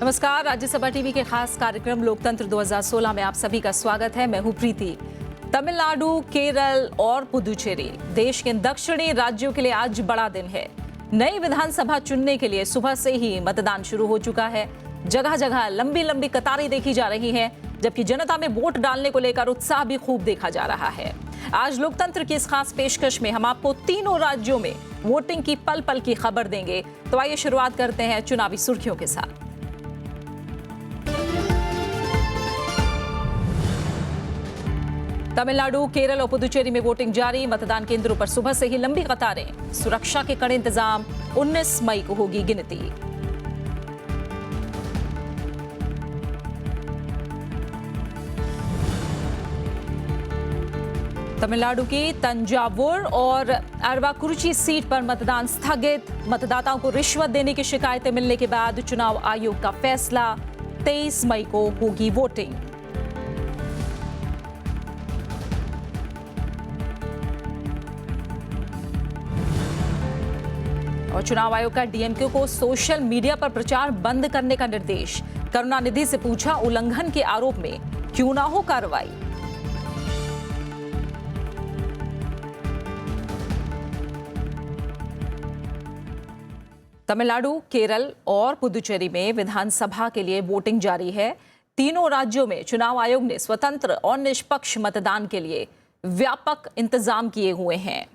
नमस्कार, राज्यसभा टीवी के खास कार्यक्रम लोकतंत्र 2016 में आप सभी का स्वागत है। मैं हूं प्रीति। तमिलनाडु, केरल और पुदुचेरी देश के दक्षिणी राज्यों के लिए आज बड़ा दिन है। नई विधानसभा चुनने के लिए सुबह से ही मतदान शुरू हो चुका है। जगह जगह लंबी लंबी कतारें देखी जा रही हैं, जबकि जनता में वोट डालने को लेकर उत्साह भी खूब देखा जा रहा है। आज लोकतंत्र की इस खास पेशकश में हम आपको तीनों राज्यों में वोटिंग की पल पल की खबर देंगे। तो आइए शुरुआत करते हैं चुनावी सुर्खियों के साथ। तमिलनाडु, केरल और पुदुचेरी में वोटिंग जारी। मतदान केंद्रों पर सुबह से ही लंबी कतारें। सुरक्षा के कड़े इंतजाम। 19 मई को होगी गिनती। तमिलनाडु की तंजावुर और अरवाकुरुची सीट पर मतदान स्थगित। मतदाताओं को रिश्वत देने की शिकायतें मिलने के बाद चुनाव आयोग का फैसला। 23 मई को होगी वोटिंग। और चुनाव आयोग का डीएमके को सोशल मीडिया पर प्रचार बंद करने का निर्देश। करुणानिधि से पूछा, उल्लंघन के आरोप में क्यों ना हो कार्रवाई। तमिलनाडु, केरल और पुदुचेरी में विधानसभा के लिए वोटिंग जारी है। तीनों राज्यों में चुनाव आयोग ने स्वतंत्र और निष्पक्ष मतदान के लिए व्यापक इंतजाम किए हुए हैं।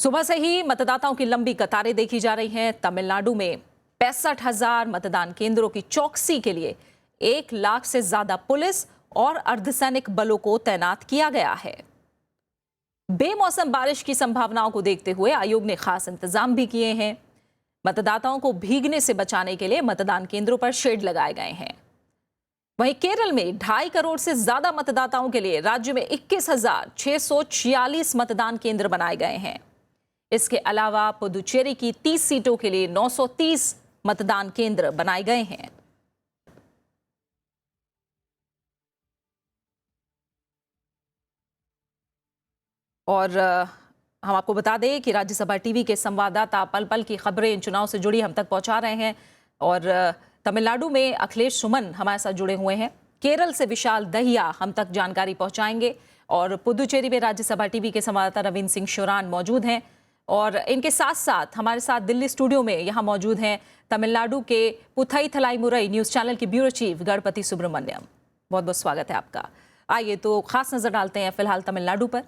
सुबह से ही मतदाताओं की लंबी कतारें देखी जा रही हैं। तमिलनाडु में 65,000 मतदान केंद्रों की चौकसी के लिए 1 लाख से ज्यादा पुलिस और अर्धसैनिक बलों को तैनात किया गया है। बेमौसम बारिश की संभावनाओं को देखते हुए आयोग ने खास इंतजाम भी किए हैं। मतदाताओं को भीगने से बचाने के लिए मतदान केंद्रों पर शेड लगाए गए हैं। वहीं केरल में 2.5 करोड़ से ज्यादा मतदाताओं के लिए राज्य में 21,646 मतदान केंद्र बनाए गए हैं। इसके अलावा पुदुचेरी की 30 सीटों के लिए 930 मतदान केंद्र बनाए गए हैं। और हम आपको बता दें कि राज्यसभा टीवी के संवाददाता पल पल की खबरें इन चुनाव से जुड़ी हम तक पहुंचा रहे हैं। और तमिलनाडु में अखिलेश सुमन हमारे साथ जुड़े हुए हैं। केरल से विशाल दहिया हम तक जानकारी पहुंचाएंगे। और पुदुचेरी में राज्यसभा टीवी के संवाददाता रविंद्र सिंह शोरान मौजूद हैं। और इनके साथ साथ हमारे साथ दिल्ली स्टूडियो में यहाँ मौजूद हैं तमिलनाडु के पुथई थलाईमुरई न्यूज़ चैनल की ब्यूरो चीफ गणपति सुब्रमण्यम। बहुत बहुत स्वागत है आपका। आइए तो खास नजर डालते हैं फिलहाल तमिलनाडु पर।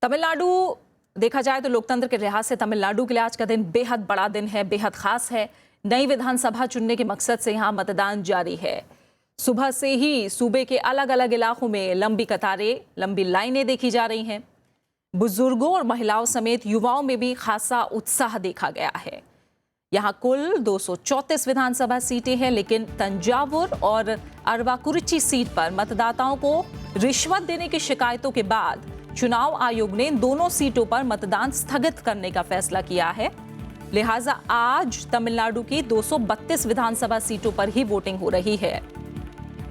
तमिलनाडु देखा जाए तो लोकतंत्र के लिहाज से तमिलनाडु के लिए आज का दिन बेहद बड़ा दिन है, बेहद खास है। नई विधानसभा चुनने के मकसद से यहां मतदान जारी है। सुबह से ही सूबे के अलग अलग इलाकों में लंबी कतारें, लंबी लाइनें देखी जा रही हैं। बुजुर्गों और महिलाओं समेत युवाओं में भी खासा उत्साह देखा गया है। यहां कुल 234 विधानसभा सीटें हैं, लेकिन तंजावुर और अरवाकुरुची सीट पर मतदाताओं को रिश्वत देने की शिकायतों के बाद चुनाव आयोग ने इन दोनों सीटों पर मतदान स्थगित करने का फैसला किया है। लिहाजा आज तमिलनाडु की 232 विधानसभा सीटों पर ही वोटिंग हो रही है।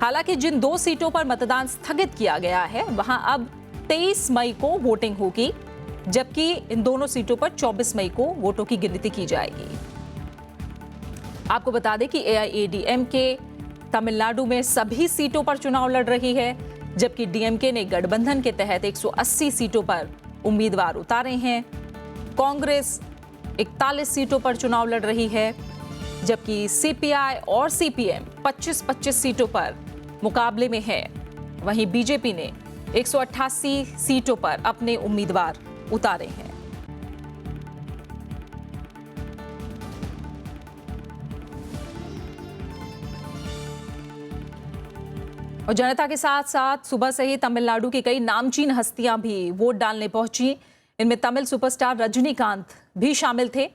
हालांकि जिन 2 सीटों पर मतदान स्थगित किया गया है वहां अब 23 मई को वोटिंग होगी, जबकि इन दोनों सीटों पर 24 मई को वोटों की गिनती की जाएगी। आपको बता दें कि एआईएडीएमके तमिलनाडु में सभी सीटों पर चुनाव लड़ रही है, जबकि डीएमके ने गठबंधन के तहत 180 सीटों पर उम्मीदवार उतारे हैं। कांग्रेस 41 सीटों पर चुनाव लड़ रही है, जबकि सीपीआई और सीपीएम 25-25 सीटों पर मुकाबले में है। वहीं बीजेपी ने 188 सीटों पर अपने उम्मीदवार उतारे हैं। और जनता के साथ साथ सुबह से ही तमिलनाडु की कई नामचीन हस्तियां भी वोट डालने पहुंची। इनमें तमिल सुपरस्टार रजनीकांत भी शामिल थे।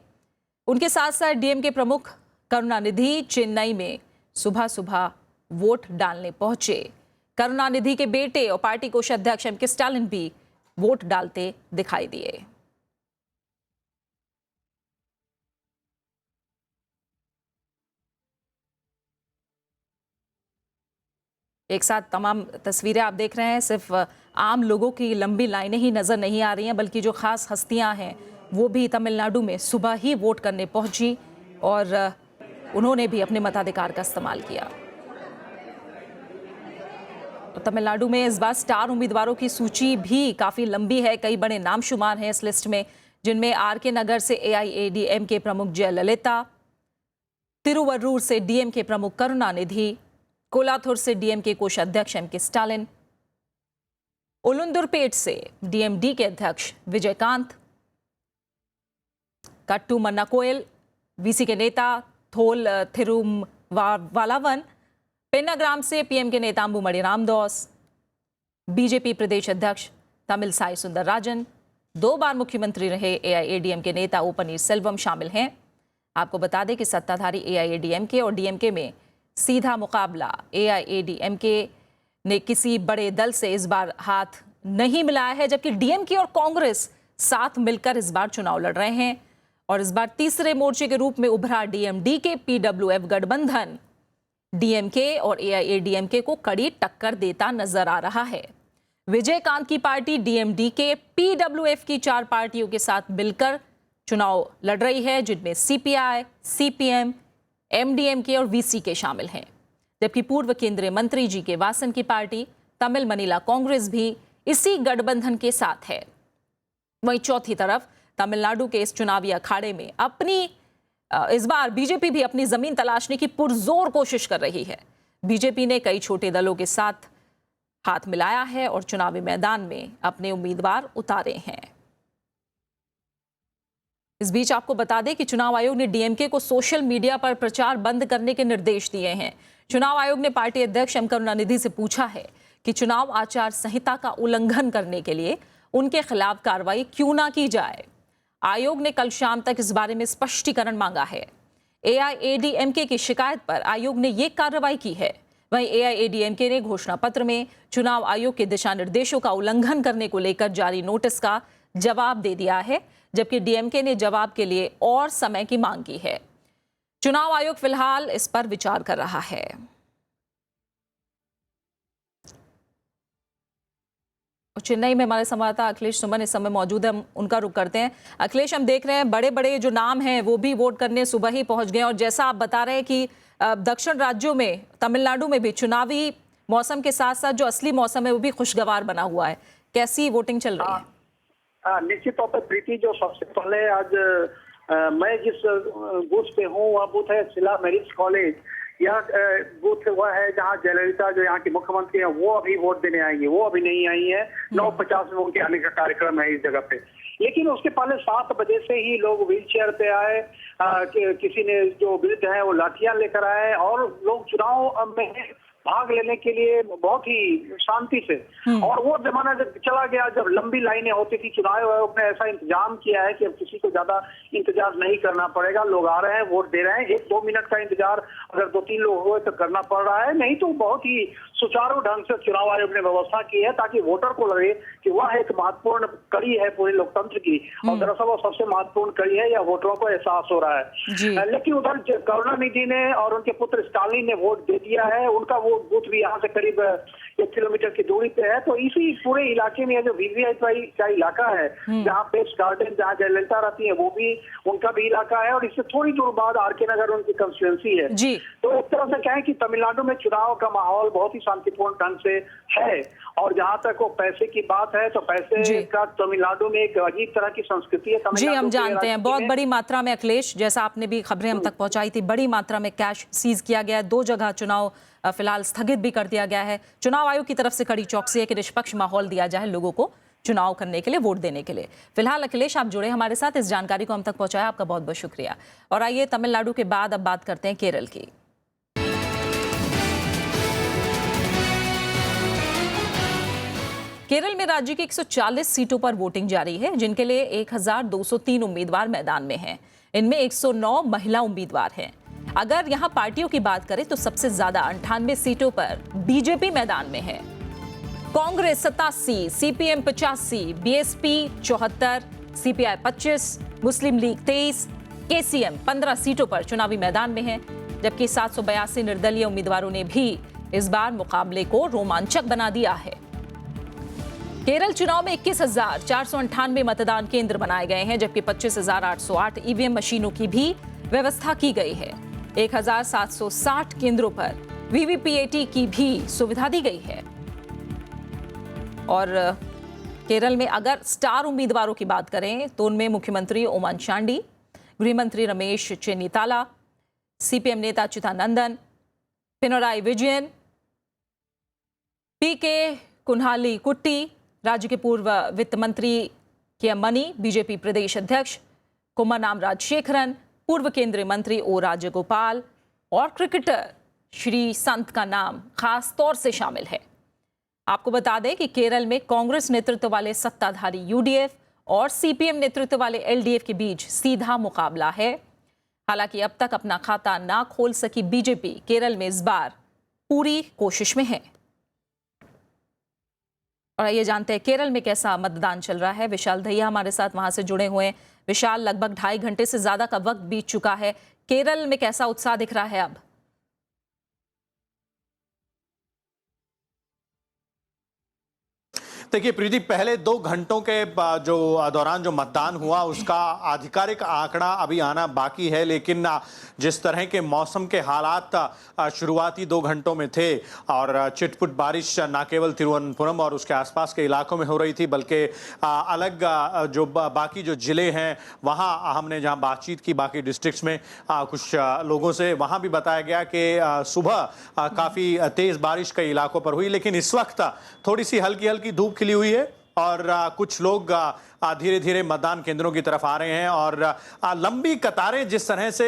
उनके साथ साथ डीएमके प्रमुख करुणानिधि चेन्नई में सुबह सुबह वोट डालने पहुंचे। करुणानिधि के बेटे और पार्टी कोषाध्यक्ष एम के स्टालिन भी वोट डालते दिखाई दिए। एक साथ तमाम तस्वीरें आप देख रहे हैं, सिर्फ आम लोगों की लंबी लाइनें ही नजर नहीं आ रही हैं, बल्कि जो खास हस्तियां हैं वो भी तमिलनाडु में सुबह ही वोट करने पहुंची और उन्होंने भी अपने मताधिकार का इस्तेमाल किया। तो तमिलनाडु में इस बार स्टार उम्मीदवारों की सूची भी काफी लंबी है। कई बड़े नाम शुमार हैं इस लिस्ट में, जिनमें आर.के. नगर से AIADMK प्रमुख जयललिता, तिरुवरूर से DMK प्रमुख करुणानिधि, कोलाथुर से DMK कोषाध्यक्ष M.K. स्टालिन, उलुंदुरपेट से DMD के अध्यक्ष विजयकांत, कट्टू मन्नाकोयल VC के नेता थोल थिरुवालावन, पेन्नाग्राम से PM के नेता अंबुमणि रामदोस, BJP प्रदेश अध्यक्ष तमिलसाई सुंदरराजन, 2 बार मुख्यमंत्री रहे AIADMK के नेता ओ पनीरसेल्वम शामिल हैं। आपको बता दें कि सत्ताधारी AIADMK और DMK में सीधा मुकाबला। AIADMK ने किसी बड़े दल से इस बार हाथ नहीं मिलाया है, जबकि DMK और कांग्रेस साथ मिलकर इस बार चुनाव लड़ रहे हैं। और इस बार तीसरे मोर्चे के रूप में उभरा DMD के PWF गठबंधन DMK और AIADMK को कड़ी टक्कर देता नजर आ रहा है। विजयकांत की पार्टी DMD के PWF की 4 पार्टियों के साथ मिलकर चुनाव लड़ रही है, जिनमें CPI, CPM, MDMK और VC के शामिल हैं। जबकि पूर्व केंद्रीय मंत्री GK वासन की पार्टी तमिल मनीला कांग्रेस भी इसी गठबंधन के साथ है। वहीं चौथी तरफ तमिलनाडु के इस चुनावी अखाड़े में इस बार बीजेपी भी अपनी जमीन तलाशने की पुरजोर कोशिश कर रही है। बीजेपी ने कई छोटे दलों के साथ हाथ मिलाया है और चुनावी मैदान में अपने उम्मीदवार उतारे हैं। इस बीच आपको बता दें कि चुनाव आयोग ने DMK को सोशल मीडिया पर प्रचार बंद करने के निर्देश दिए हैं। चुनाव आयोग ने पार्टी अध्यक्ष M करुणानिधि से पूछा है कि चुनाव आचार संहिता का उल्लंघन करने के लिए उनके खिलाफ कार्रवाई क्यों ना की जाए। आयोग ने कल शाम तक इस बारे में स्पष्टीकरण मांगा है। AIADMK की शिकायत पर आयोग ने ये कार्रवाई की है। वहीं AIADMK ने घोषणा पत्र में चुनाव आयोग के दिशा निर्देशों का उल्लंघन करने को लेकर जारी नोटिस का जवाब दे दिया है, जबकि DMK ने जवाब के लिए और समय की मांग की है। चुनाव आयोग फिलहाल इस पर विचार कर रहा है। चेन्नई में हमारे संवाददाता अखिलेश सुमन इस समय मौजूद है, हम उनका रुख करते हैं। अखिलेश, हम देख रहे हैं बड़े बड़े जो नाम हैं वो भी वोट करने सुबह ही पहुंच गए, और जैसा आप बता रहे हैं कि दक्षिण राज्यों में, तमिलनाडु में भी चुनावी मौसम के साथ साथ जो असली मौसम है वो भी खुशगवार बना हुआ है। कैसी वोटिंग चल रही है? निश्चित तौर पर प्रीति, जो सबसे पहले आज मैं जिस बूथ पे हूँ वह बूथ है शिला मेरिट्स कॉलेज। यह बूथ वह है जहां जयललिता, जो यहाँ की मुख्यमंत्री है, वो अभी वोट देने आएंगी। वो अभी नहीं आई है। 9:50 में उनके आने का कार्यक्रम है इस जगह पे। लेकिन उसके पहले 7 बजे से ही लोग व्हील चेयर पे आए। किसी ने जो वृद्ध है वो लाठियां लेकर आए, और लोग चुनाव में भाग लेने के लिए बहुत ही शांति से। और वो जमाना जब चला गया जब लंबी लाइनें होती थी। चुनाव आयोग ने ऐसा इंतजाम किया है कि अब किसी को ज्यादा इंतजार नहीं करना पड़ेगा। लोग आ रहे हैं, वोट दे रहे हैं। 1-2 मिनट का इंतजार अगर 2-3 लोग हुए तो करना पड़ रहा है, नहीं तो बहुत ही सुचारू ढंग से चुनाव आयोग ने व्यवस्था की है, ताकि वोटर को लगे कि वह एक महत्वपूर्ण कड़ी है पूरे लोकतंत्र की। और दरअसल वो सबसे महत्वपूर्ण कड़ी है, यह वोटरों को एहसास हो रहा है। लेकिन उधर करुणानिधि ने और उनके पुत्र स्टालिन ने वोट दे दिया है। उनका वो बूथ भी यहाँ से करीब 1 किलोमीटर की दूरी पे है। तो इसी पूरे इलाके में जो VVIP का इलाका है, जहाँ पेस्ट गार्डन, जहाँ जयललिता रहती है, वो भी उनका भी इलाका है। और इससे थोड़ी दूर बाद आर.के. नगर उनकी कंस्टिट्यूएंसी है जी। तो एक तरह से कहें कि तमिलनाडु में चुनाव का माहौल बहुत ही शांतिपूर्ण ढंग से है। और जहाँ तक वो पैसे की बात है, तो पैसे का तमिलनाडु में एक अजीब तरह की संस्कृति है। जी, हम जानते हैं बहुत बड़ी मात्रा में, अखिलेश, जैसा आपने भी खबरें हम तक पहुंचाई थी, बड़ी मात्रा में कैश सीज किया गया है। 2 जगह चुनाव फिलहाल स्थगित भी कर दिया गया है। चुनाव आयोग की तरफ से कड़ी चौकसी है कि निष्पक्ष माहौल दिया जाए लोगों को चुनाव करने के लिए, वोट देने के लिए। फिलहाल अखिलेश, आप जुड़े हमारे साथ, इस जानकारी को हम तक पहुंचाया, आपका बहुत बहुत शुक्रिया। और आइए तमिलनाडु के बाद अब बात करते हैं केरल की। केरल में राज्य की 140 सीटों पर वोटिंग जारी है, जिनके लिए 1203 उम्मीदवार मैदान में हैं। इनमें 109 महिला उम्मीदवार हैं। अगर यहां पार्टियों की बात करें तो सबसे ज्यादा 98 सीटों पर बीजेपी मैदान में है। कांग्रेस 87, CPM 85, BSP 74, CPI 25, मुस्लिम लीग 23, KCM 15 सीटों पर चुनावी मैदान में है, जबकि 782 निर्दलीय उम्मीदवारों ने भी इस बार मुकाबले को रोमांचक बना दिया है। केरल चुनाव में 21,498 मतदान केंद्र बनाए गए हैं, जबकि 25,808 ईवीएम मशीनों की भी व्यवस्था की गई है। 1,760 केंद्रों पर वीवीपीएटी की भी सुविधा दी गई है। और केरल में अगर स्टार उम्मीदवारों की बात करें तो उनमें मुख्यमंत्री ओमन चांडी, गृह मंत्री रमेश चेन्निताला, सीपीएम नेता चिदानंदन, पिनराई विजयन, पीके कुन्हाली कुट्टी, राज्य के पूर्व वित्त मंत्री के मनी, बीजेपी प्रदेश अध्यक्ष कुम्मानाम राजशेखरन, पूर्व केंद्रीय मंत्री ओ राजगोपाल और क्रिकेटर श्री संत का नाम खास तौर से शामिल है। आपको बता दें कि केरल में कांग्रेस नेतृत्व वाले सत्ताधारी यूडीएफ और सीपीएम नेतृत्व वाले एलडीएफ के बीच सीधा मुकाबला है। हालांकि अब तक अपना खाता ना खोल सकी बीजेपी केरल में इस बार पूरी कोशिश में है। और ये जानते हैं केरल में कैसा मतदान चल रहा है। विशाल दहिया हमारे साथ वहां से जुड़े हुए हैं। विशाल, लगभग 2.5 घंटे से ज्यादा का वक्त बीत चुका है। केरल में कैसा उत्साह दिख रहा है अब? देखिए प्रीति, पहले 2 घंटों के जो दौरान जो मतदान हुआ उसका आधिकारिक आंकड़ा अभी आना बाकी है, लेकिन जिस तरह के मौसम के हालात शुरुआती 2 घंटों में थे और चिटपुट बारिश न केवल तिरुवनंतपुरम और उसके आसपास के इलाकों में हो रही थी, बल्कि अलग जो बाकी जो जिले हैं वहाँ हमने जहाँ बातचीत की बाकी डिस्ट्रिक्ट्स में कुछ लोगों से, वहाँ भी बताया गया कि सुबह काफ़ी तेज़ बारिश कई इलाकों पर हुई, लेकिन इस वक्त थोड़ी सी हल्की हल्की धूप खिली हुई है और कुछ लोग धीरे धीरे मतदान केंद्रों की तरफ आ रहे हैं। और लंबी कतारें जिस तरह से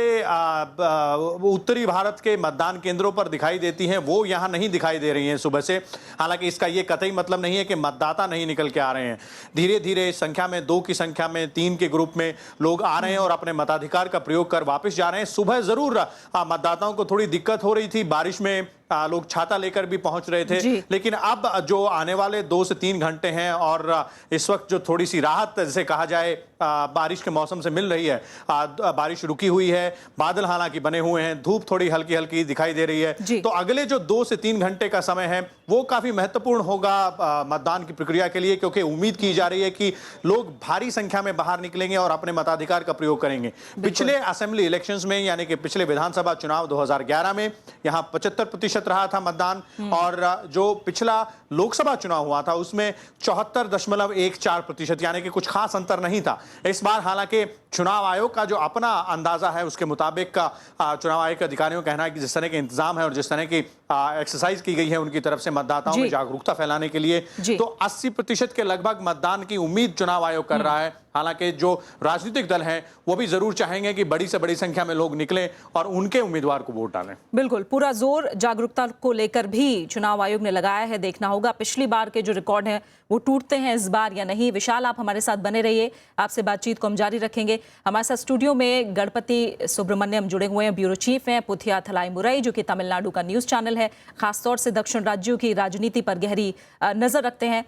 उत्तरी भारत के मतदान केंद्रों पर दिखाई देती हैं वो यहाँ नहीं दिखाई दे रही हैं सुबह से। हालांकि इसका ये कतई मतलब नहीं है कि मतदाता नहीं निकल के आ रहे हैं। धीरे धीरे संख्या में 2 की संख्या में 3 के ग्रुप में लोग आ रहे हैं और अपने मताधिकार का प्रयोग कर वापस जा रहे हैं। सुबह जरूर मतदाताओं को थोड़ी दिक्कत हो रही थी, बारिश में लोग छाता लेकर भी पहुंच रहे थे, लेकिन अब जो आने वाले 2 से 3 घंटे हैं और इस वक्त जो थोड़ी सी राहत जैसे कहा जाए बारिश के मौसम से मिल रही है, बारिश रुकी हुई है, बादल हालांकि बने हुए हैं, धूप थोड़ी हल्की हल्की दिखाई दे रही है। तो अगले जो 2 से 3 घंटे का समय है वो काफी महत्वपूर्ण होगा मतदान की प्रक्रिया के लिए, क्योंकि उम्मीद की जा रही है कि लोग भारी संख्या में बाहर निकलेंगे और अपने मताधिकार का प्रयोग करेंगे। पिछले असेंबली इलेक्शंस में, यानी कि पिछले विधानसभा चुनाव 2011 में यहाँ 75% रहा था मतदान, और जो पिछला लोकसभा चुनाव हुआ था उसमें 74.14%, यानी कि कुछ खास अंतर नहीं था। इस बार हालांकि चुनाव आयोग का जो अपना अंदाजा है उसके मुताबिक का चुनाव आयोग के अधिकारियों का कहना है कि जिस तरह के इंतजाम है और जिस तरह की एक्सरसाइज की गई है उनकी तरफ से मतदाताओं में जागरूकता फैलाने के लिए, तो 80% के लगभग मतदान की उम्मीद चुनाव आयोग कर रहा है। हालांकि जो राजनीतिक दल हैं वो भी जरूर चाहेंगे कि बड़ी से बड़ी संख्या में लोग निकलें और उनके उम्मीदवार को वोट डालें। बिल्कुल, पूरा जोर जागरूकता को लेकर भी चुनाव आयोग ने लगाया है। देखना होगा पिछली बार के जो रिकॉर्ड हैं वो टूटते हैं इस बार या नहीं। विशाल, आप हमारे साथ बने रहिए, आपसे बातचीत को हम जारी रखेंगे। हमारे साथ स्टूडियो में गणपति सुब्रमण्यम जुड़े हुए हैं, ब्यूरो चीफ हैं, पुथिया थलाई मुरई जो कि तमिलनाडु का न्यूज चैनल है, खासतौर से दक्षिण राज्यों की राजनीति पर गहरी नजर रखते हैं।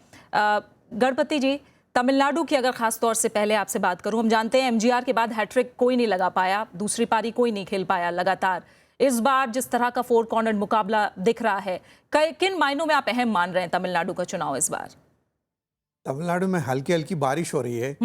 गणपति जी, तमिलनाडु की अगर खास तौर से पहले आपसे बात करूं, हम जानते हैं एमजीआर के बाद हैट्रिक कोई नहीं लगा पाया, दूसरी पारी कोई नहीं खेल पाया लगातार। इस बार जिस तरह का 4 कॉर्नर मुकाबला दिख रहा है, किन मायनों में आप अहम मान रहे हैं तमिलनाडु का चुनाव इस बार? तमिलनाडु में हल्की हल्की बारिश हो रही है,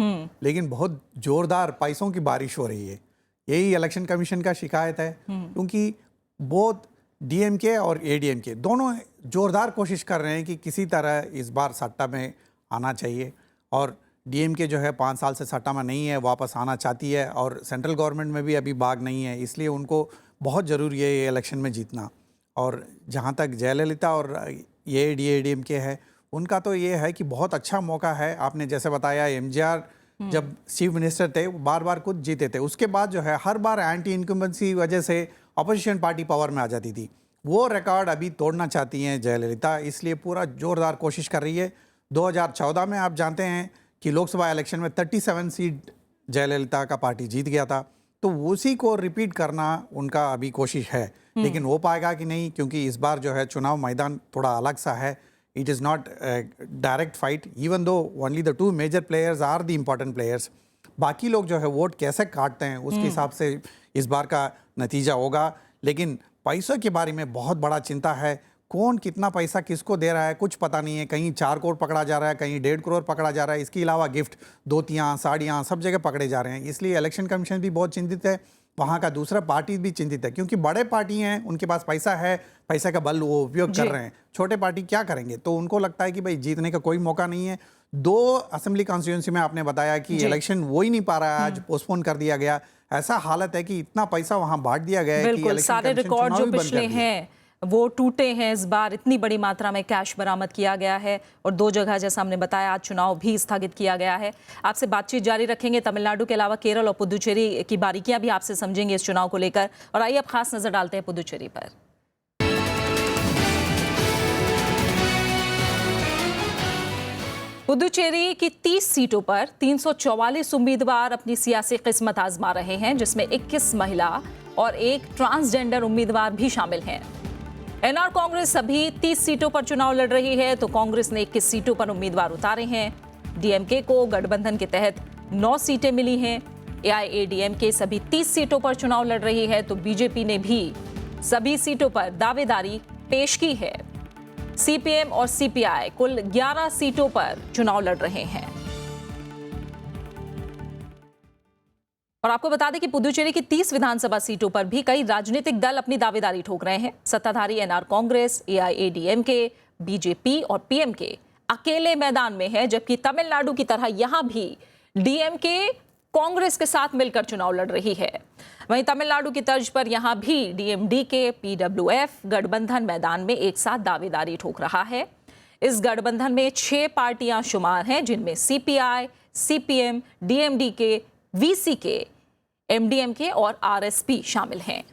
लेकिन बहुत जोरदार पैसों की बारिश हो रही है। यही इलेक्शन कमीशन का शिकायत है, क्योंकि बहुत डीएमके और एडीएमके दोनों जोरदार कोशिश कर रहे हैं कि किसी तरह इस बार सट्टा में आना चाहिए। और डीएमके जो है 5 साल से सट्टा में नहीं है, वापस आना चाहती है, और सेंट्रल गवर्नमेंट में भी अभी भाग नहीं है, इसलिए उनको बहुत ज़रूरी है ये इलेक्शन में जीतना। और जहाँ तक जयललिता और ये एडीएमके है, उनका तो ये है कि बहुत अच्छा मौका है। आपने जैसे बताया एमजीआर जब चीफ मिनिस्टर थे बार बार खुद जीते थे, उसके बाद जो है हर बार एंटी इनकम्बेंसी वजह से अपोजिशन पार्टी पावर में आ जाती थी। वो रिकॉर्ड अभी तोड़ना चाहती हैं जयललिता, इसलिए पूरा जोरदार कोशिश कर रही है। 2014 में आप जानते हैं कि लोकसभा इलेक्शन में 37 सीट जयललिता का पार्टी जीत गया था, तो उसी को रिपीट करना उनका अभी कोशिश है, लेकिन हो पाएगा कि नहीं, क्योंकि इस बार जो है चुनाव मैदान थोड़ा अलग सा है। It is not direct fight, even though only the 2 major players are the important players. बाकी लोग जो है वोट कैसे काटते हैं उसके हिसाब से इस बार का नतीजा होगा। लेकिन पैसों के बारे में बहुत बड़ा चिंता है। कौन कितना पैसा किसको दे रहा है कुछ पता नहीं है। कहीं 4 करोड़ पकड़ा जा रहा है, कहीं 1.5 करोड़ पकड़ा जा रहा है। इसके अलावा गिफ्ट, धोतियाँ, साड़ियाँ सब जगह पकड़े जा रहे हैं। इसलिए इलेक्शन कमीशन भी बहुत चिंतित है, वहाँ का दूसरा पार्टी भी चिंतित है, क्योंकि बड़े पार्टी हैं, उनके पास पैसा है, पैसे का बल वो उपयोग कर रहे हैं। छोटे पार्टी क्या करेंगे? तो उनको लगता है कि भाई जीतने का कोई मौका नहीं है। 2 असेंबली कॉन्स्टिट्यूंसी में आपने बताया कि इलेक्शन हो ही नहीं पा रहा है, आज पोस्टपोन कर दिया गया। ऐसा हालत है कि इतना पैसा वहां बांट दिया गया है कि बिल्कुल सारे रिकॉर्ड जो पिछले हैं वो टूटे हैं। इस बार इतनी बड़ी मात्रा में कैश बरामद किया गया है और 2 जगह जैसा हमने बताया आज चुनाव भी स्थगित किया गया है। आपसे बातचीत जारी रखेंगे। तमिलनाडु के अलावा केरल और पुदुचेरी की बारीकियां भी आपसे समझेंगे इस चुनाव को लेकर। और आइए अब खास नजर डालते हैं पुदुचेरी पर। पुदुचेरी की 30 सीटों पर 344 उम्मीदवार अपनी सियासी किस्मत आजमा रहे हैं, जिसमें 21 महिला और 1 ट्रांसजेंडर उम्मीदवार भी शामिल हैं। एनआर कांग्रेस सभी 30 सीटों पर चुनाव लड़ रही है, तो कांग्रेस ने 21 सीटों पर उम्मीदवार उतारे हैं। डीएमके को गठबंधन के तहत 9 सीटें मिली हैं। एआईएडीएमके सभी 30 सीटों पर चुनाव लड़ रही है, तो बीजेपी ने भी सभी सीटों पर दावेदारी पेश की है। सीपीएम और सीपीआई कुल 11 सीटों पर चुनाव लड़ रहे हैं। और आपको बता दें कि पुदुचेरी की 30 विधानसभा सीटों पर भी कई राजनीतिक दल अपनी दावेदारी ठोक रहे हैं। सत्ताधारी एनआर कांग्रेस, एआईएडीएमके, बीजेपी और पीएमके अकेले मैदान में है, जबकि तमिलनाडु की तरह यहां भी डीएमके कांग्रेस के साथ मिलकर चुनाव लड़ रही है। वहीं तमिलनाडु की तर्ज पर यहां भी डीएमडीके, पीडब्ल्यूएफ गठबंधन मैदान में एक साथ दावेदारी ठोक रहा है। इस गठबंधन में 6 पार्टियां शुमार हैं, जिनमें CPI, CPM, DMDK, VCK, MDMK और आरएसपी शामिल हैं।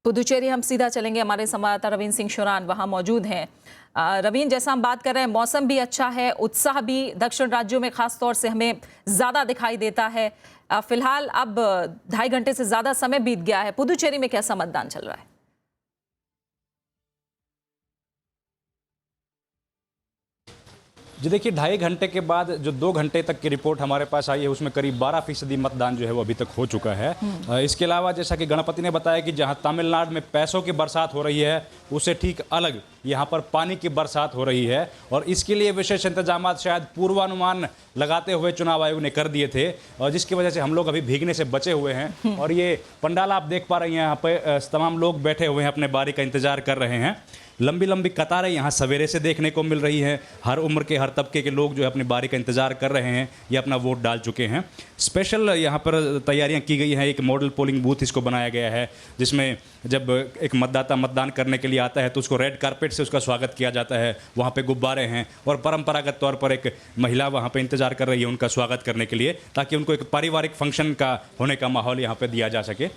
पुदुचेरी हम सीधा चलेंगे, हमारे संवाददाता रवींद्र सिंह शुरान वहां मौजूद हैं। रवींद्र, जैसा हम बात कर रहे हैं, मौसम भी अच्छा है, उत्साह भी दक्षिण राज्यों में खास तौर से हमें ज्यादा दिखाई देता है। फिलहाल अब 2.5 घंटे से ज्यादा समय बीत गया है। पुदुचेरी में कैसा मतदान चल रहा है? जी देखिए, 2.5 घंटे के बाद जो 2 घंटे तक की रिपोर्ट हमारे पास आई है, उसमें करीब 12% मतदान जो है वो अभी तक हो चुका है। इसके अलावा जैसा कि गणपति ने बताया कि जहां तमिलनाडु में पैसों की बरसात हो रही है, उससे ठीक अलग यहाँ पर पानी की बरसात हो रही है। और इसके लिए विशेष इंतजाम शायद पूर्वानुमान लगाते हुए चुनाव आयोग ने कर दिए थे, और जिसकी वजह से हम लोग अभी भीगने से बचे हुए हैं। और ये पंडाल आप देख पा रही हैं, यहाँ पे तमाम लोग बैठे हुए हैं, अपने बारी का इंतजार कर रहे हैं। लंबी लंबी कतारें यहाँ सवेरे से देखने को मिल रही हैं। हर उम्र के, हर तबके के लोग जो है अपनी बारी का इंतजार कर रहे हैं या अपना वोट डाल चुके हैं। स्पेशल यहाँ पर तैयारियां की गई हैं। एक मॉडल पोलिंग बूथ इसको बनाया गया है, जिसमें जब एक मतदाता मतदान करने के लिए आता है तो उसको रेड कारपेट से उसका स्वागत किया जाता है। वहाँ पे गुब्बारे हैं और परंपरागत तौर पर एक महिला वहाँ पे इंतजार कर रही है उनका स्वागत करने के लिए, ताकि उनको एक पारिवारिक फंक्शन का होने का माहौल यहाँ पे दिया जा सके।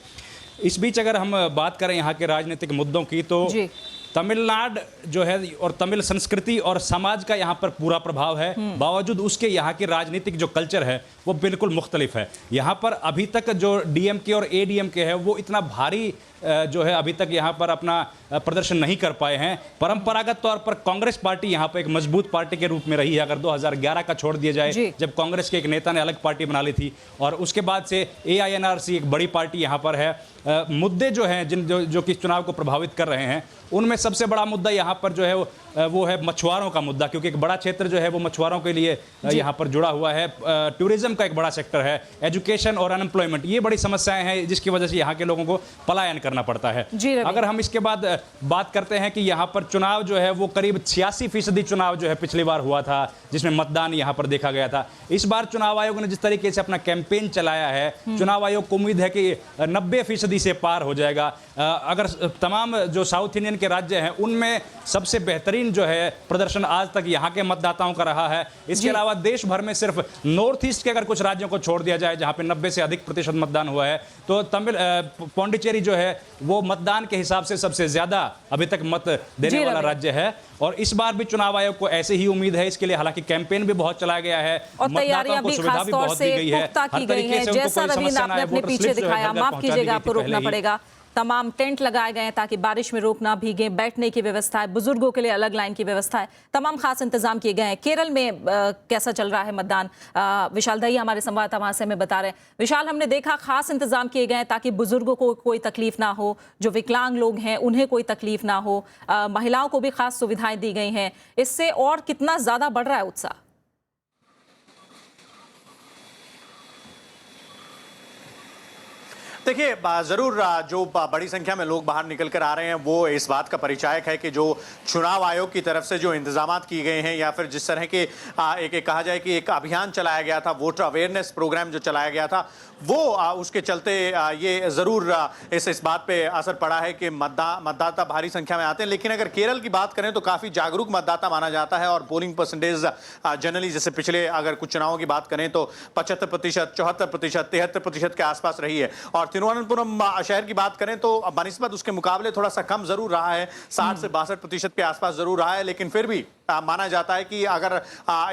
इस बीच अगर हम बात करें यहाँ के राजनीतिक मुद्दों की, तो तमिलनाडु जो है और तमिल संस्कृति और समाज का यहाँ पर पूरा प्रभाव है। बावजूद उसके यहाँ की राजनीतिक जो कल्चर है वो बिल्कुल मुख्तलिफ है। यहाँ पर अभी तक जो डीएमके और एडीएमके है वो इतना भारी जो है अभी तक यहाँ पर अपना प्रदर्शन नहीं कर पाए हैं। परंपरागत तौर पर कांग्रेस पार्टी यहाँ पर एक मजबूत पार्टी के रूप में रही है। अगर 2011 का छोड़ दिया जाए, जब कांग्रेस के एक नेता ने अलग पार्टी बना ली थी, और उसके बाद से एआईएनआरसी एक बड़ी पार्टी यहाँ पर है। मुद्दे जो हैं जो कि चुनाव को प्रभावित कर रहे हैं, उनमें सबसे बड़ा मुद्दा यहाँ पर जो है वो है मछुआरों का मुद्दा, क्योंकि एक बड़ा क्षेत्र जो है वो मछुआरों के लिए यहाँ पर जुड़ा हुआ है। टूरिज्म का एक बड़ा सेक्टर है। एजुकेशन और अनएम्प्लॉयमेंट, ये बड़ी समस्याएं हैं जिसकी वजह से यहाँ के लोगों को पलायन करना पड़ता है। अगर हम इसके बाद बात करते हैं कि यहाँ पर चुनाव जो है वो करीब 86% चुनाव जो है पिछली बार हुआ था, जिसमें मतदान यहाँ पर देखा गया था। इस बार चुनाव आयोग ने जिस तरीके से अपना कैंपेन चलाया है, चुनाव आयोग को उम्मीद है कि 90% से पार हो जाएगा। अगर तमाम जो साउथ इंडियन के राज्य हैं उनमें सबसे बेहतरीन जो है प्रदर्शन आज तक यहाँ के मतदाताओं का रहा है। इसके अलावा देश भर में सिर्फ नॉर्थ ईस्ट के अगर कुछ राज्यों को छोड़ दिया जाए, जहाँ पे 90 से अधिक प्रतिशत मतदान हुआ है, तो पौंडीचेरी जो है वो मतदान के हिसाब से सबसे ज्यादा अभी तक मत देने वाला राज्य है। और इस बार भी चुनाव आयोग को ऐसे ही उम्मीद है। इसके लिए हालांकि कैंपेन भी बहुत चलाया गया है और तैयारियां भी खास तौर से पुख्ता की गई है। जैसा रवींद्र आपने अपने पीछे दिखाया, माफ कीजिएगा आपको रोकना पड़ेगा, तमाम टेंट लगाए गए हैं ताकि बारिश में लोग ना भीगे, बैठने की व्यवस्था है, बुजुर्गों के लिए अलग लाइन की व्यवस्था है, तमाम खास इंतजाम किए गए हैं। केरल में कैसा चल रहा है मतदान? विशाल दहिया हमारे संवाददाता वहां से हमें बता रहे हैं। विशाल, हमने देखा खास इंतजाम किए गए हैं ताकि बुजुर्गों को कोई तकलीफ ना हो, जो विकलांग लोग हैं उन्हें कोई तकलीफ ना हो, महिलाओं को भी खास सुविधाएं दी गई हैं। इससे और कितना ज्यादा बढ़ रहा है उत्साह? देखिए, जरूर जो बड़ी संख्या में लोग बाहर निकल कर आ रहे हैं वो इस बात का परिचायक है कि जो चुनाव आयोग की तरफ से जो इंतजामात किए गए हैं, या फिर जिस तरह के एक कहा जाए कि एक अभियान चलाया गया था, वोटर अवेयरनेस प्रोग्राम जो चलाया गया था, वो उसके चलते ये जरूर इस बात पे असर पड़ा है कि मतदाता भारी संख्या में आते हैं। लेकिन अगर केरल की बात करें तो काफी जागरूक मतदाता माना जाता है और पोलिंग परसेंटेज जनरली, जैसे पिछले अगर कुछ चुनावों की बात करें तो 75%, 74%, 73% के आसपास रही है। और तिरुवनंतपुरम शहर की बात करें तो बनिस्बत उसके मुकाबले थोड़ा सा कम जरूर रहा है, 60 से 62% के आसपास जरूर रहा है। लेकिन फिर भी माना जाता है कि अगर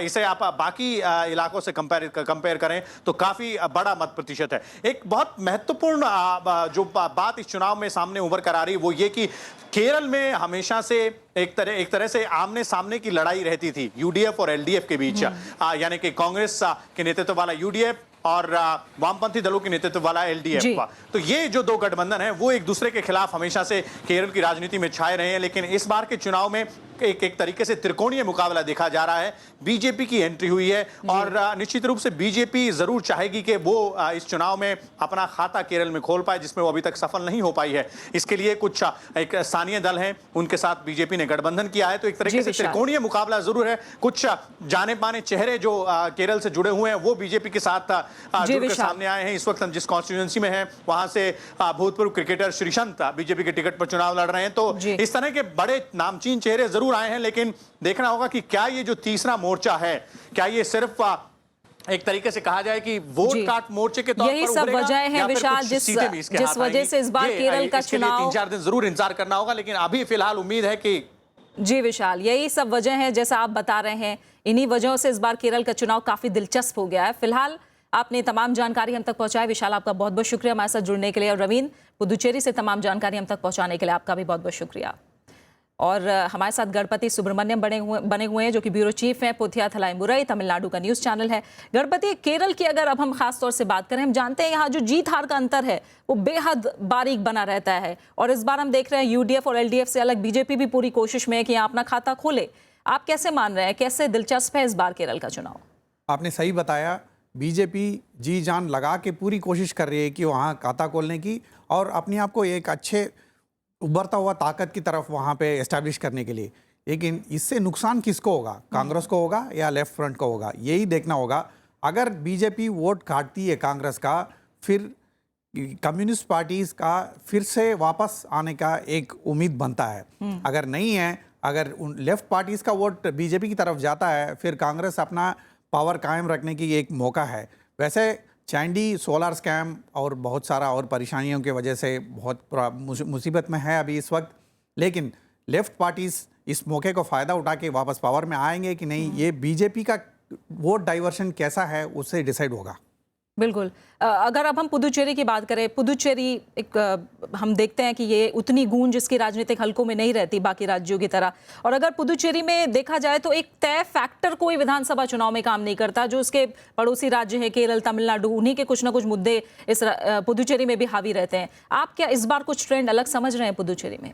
इसे आप बाकी इलाकों से कंपेयर करें तो काफी बड़ा मत प्रतिशत है। एक बहुत महत्वपूर्ण जो बात इस चुनाव में सामने उभर कर आ रही है वो ये कि केरल में हमेशा से एक तरह से आमने सामने की लड़ाई रहती थी यूडीएफ और एलडीएफ के बीच, यानी कि कांग्रेस के नेतृत्व वाला यूडीएफ और वामपंथी दलों के नेतृत्व वाला एलडीएफ। तो ये जो दो गठबंधन है वो एक दूसरे के खिलाफ हमेशा से केरल की राजनीति में छाए रहे हैं। लेकिन इस बार के चुनाव में एक तरीके से त्रिकोणीय मुकाबला देखा जा रहा है। बीजेपी की एंट्री हुई है और निश्चित रूप से बीजेपी जरूर चाहेगी कि वो इस चुनाव में अपना खाता केरल में खोल पाए, जिसमें वो अभी तक सफल नहीं हो पाई है। इसके लिए कुछ एक स्थानीय दल हैं, उनके साथ बीजेपी ने गठबंधन किया है। तो एक तरीके से त्रिकोणीय मुकाबला जरूर है। कुछ जाने माने चेहरे जो केरल से जुड़े हुए हैं वो बीजेपी के साथ जुड़कर सामने आए हैं। इस वक्त हम जिस कॉन्स्टिट्यूएंसी में हैं वहां से भूतपूर्व क्रिकेटर श्रीसंत बीजेपी के टिकट पर चुनाव लड़ रहे हैं। तो इस तरह के बड़े नामचीन चेहरे जरूर आए हैं, लेकिन देखना होगा कि क्या ये जो तीसरा मोर्चा है, क्या ये सिर्फ एक तरीके से कहा जाए कि वोट काट मोर्चे के तौर पर यही सब वजह है विशाल, जिस वजह से इस बार केरल का चुनाव 3-4 दिन जरूर इंतजार करना होगा। लेकिन अभी फिलहाल उम्मीद है कि जी विशाल, यही सब वजह है जैसा आप बता रहे हैं। इन्हीं वजहों से इस बार केरल का चुनाव काफी दिलचस्प हो गया है। फिलहाल आपने तमाम जानकारी हम तक पहुंचाई। विशाल, आपका बहुत बहुत शुक्रिया हमारे साथ जुड़ने के लिए। और रवीन, पुदुचेरी से तमाम जानकारी हम तक पहुंचाने के लिए आपका भी बहुत बहुत शुक्रिया। और हमारे साथ गणपति सुब्रमण्यम बने हुए हैं जो कि ब्यूरो चीफ हैं पोथिया थलाइमुरई, तमिलनाडु का न्यूज़ चैनल है। गणपति, केरल की अगर अब हम खास तौर से बात करें, हम जानते हैं यहाँ जो जीत हार का अंतर है वो बेहद बारीक बना रहता है। और इस बार हम देख रहे हैं यूडीएफ और एलडीएफ से अलग बीजेपी भी पूरी कोशिश में है कि यहाँ अपना खाता खोले। आप कैसे मान रहे हैं, कैसे दिलचस्प है इस बार केरल का चुनाव? आपने सही बताया, बीजेपी जी जान लगा के पूरी कोशिश कर रही है कि वहाँ खाता खोलने की और अपने आप को एक अच्छे उभरता हुआ ताकत की तरफ वहाँ पे एस्टैब्लिश करने के लिए। लेकिन इससे नुकसान किसको होगा, कांग्रेस को होगा या लेफ्ट फ्रंट को होगा, यही देखना होगा। अगर बीजेपी वोट काटती है कांग्रेस का, फिर कम्युनिस्ट पार्टीज का फिर से वापस आने का एक उम्मीद बनता है। अगर नहीं है, अगर लेफ्ट पार्टीज का वोट बीजेपी की तरफ जाता है, फिर कांग्रेस अपना पावर कायम रखने की एक मौका है। वैसे चैंडी सोलर स्कैम और बहुत सारा और परेशानियों की वजह से बहुत मुसीबत में है अभी इस वक्त। लेकिन लेफ्ट पार्टीज इस मौके को फ़ायदा उठा के वापस पावर में आएंगे कि नहीं, ये बीजेपी का वोट डाइवर्शन कैसा है उससे डिसाइड होगा। बिल्कुल। अगर अब हम पुदुचेरी की बात करें, पुदुचेरी एक हम देखते हैं कि ये उतनी गूंज इसकी राजनीतिक हलकों में नहीं रहती बाकी राज्यों की तरह। और अगर पुदुचेरी में देखा जाए तो एक तय फैक्टर कोई विधानसभा चुनाव में काम नहीं करता। जो उसके पड़ोसी राज्य हैं केरल, तमिलनाडु, उन्हीं के कुछ ना कुछ मुद्दे इस पुदुचेरी में भी हावी रहते हैं। आप क्या इस बार कुछ ट्रेंड अलग समझ रहे हैं पुदुचेरी में?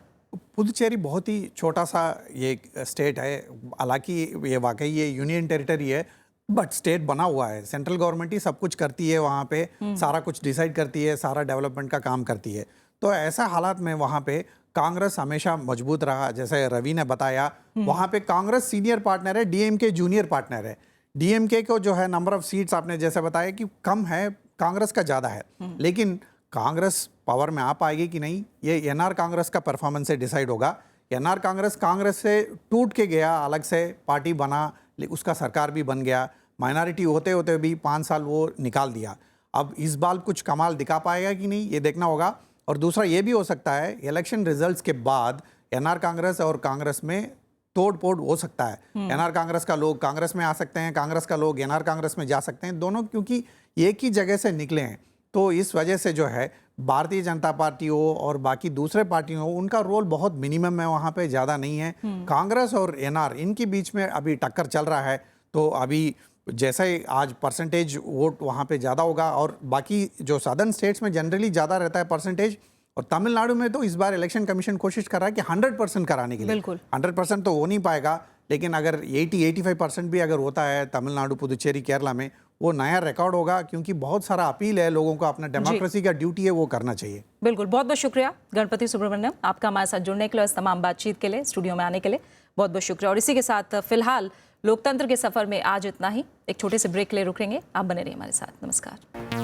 पुदुचेरी बहुत ही छोटा सा ये स्टेट है, हालांकि ये वाकई ये यूनियन टेरिटरी है, बट स्टेट बना हुआ है। सेंट्रल गवर्नमेंट ही सब कुछ करती है वहाँ पे, सारा कुछ डिसाइड करती है, सारा डेवलपमेंट का काम करती है। तो ऐसा हालात में वहाँ पे कांग्रेस हमेशा मजबूत रहा। जैसे रवि ने बताया, वहाँ पे कांग्रेस सीनियर पार्टनर है, डीएमके जूनियर पार्टनर है। डीएमके को जो है नंबर ऑफ सीट्स आपने जैसे बताया कि कम है, कांग्रेस का ज़्यादा है। लेकिन कांग्रेस पावर में आ पाएगी कि नहीं, ये एनआर कांग्रेस का परफॉर्मेंस से डिसाइड होगा। एनआर कांग्रेस से टूट के गया, अलग से पार्टी बना, उसका सरकार भी बन गया, माइनॉरिटी होते होते भी 5 साल वो निकाल दिया। अब इस बार कुछ कमाल दिखा पाएगा कि नहीं, ये देखना होगा। और दूसरा ये भी हो सकता है, इलेक्शन रिजल्ट्स के बाद एनआर कांग्रेस और कांग्रेस में तोड़ फोड़ हो सकता है। एनआर कांग्रेस का लोग कांग्रेस में आ सकते हैं, कांग्रेस का लोग एनआर कांग्रेस में जा सकते हैं, दोनों क्योंकि एक ही जगह से निकले हैं। तो इस वजह से जो है भारतीय जनता पार्टी हो और बाकी दूसरे पार्टी हो, उनका रोल बहुत मिनिमम है वहाँ पे, ज़्यादा नहीं है। कांग्रेस और एनआर इनके बीच में अभी टक्कर चल रहा है। तो अभी जैसा ही आज परसेंटेज वोट वहाँ पे ज़्यादा होगा, और बाकी जो सदर्न स्टेट्स में जनरली ज़्यादा रहता है परसेंटेज, और तमिलनाडु में तो इस बार इलेक्शन कमीशन कोशिश कर रहा है कि 100% कराने के लिए। बिल्कुल 100% तो हो नहीं पाएगा, लेकिन अगर 80-85% भी अगर होता है तमिलनाडु, पुदुचेरी, केरला में, वो नया रिकॉर्ड होगा, क्योंकि बहुत सारा अपील है लोगों को, अपना डेमोक्रेसी का ड्यूटी है वो करना चाहिए। बिल्कुल, बहुत बहुत शुक्रिया गणपति सुब्रमण्यम, आपका हमारे साथ जुड़ने के लिए, इस तमाम बातचीत के लिए, स्टूडियो में आने के लिए बहुत बहुत शुक्रिया। और इसी के साथ फिलहाल लोकतंत्र के सफर में आज इतना ही। एक छोटे से ब्रेक ले रुकेंगे, आप बने रहिए हमारे साथ। नमस्कार।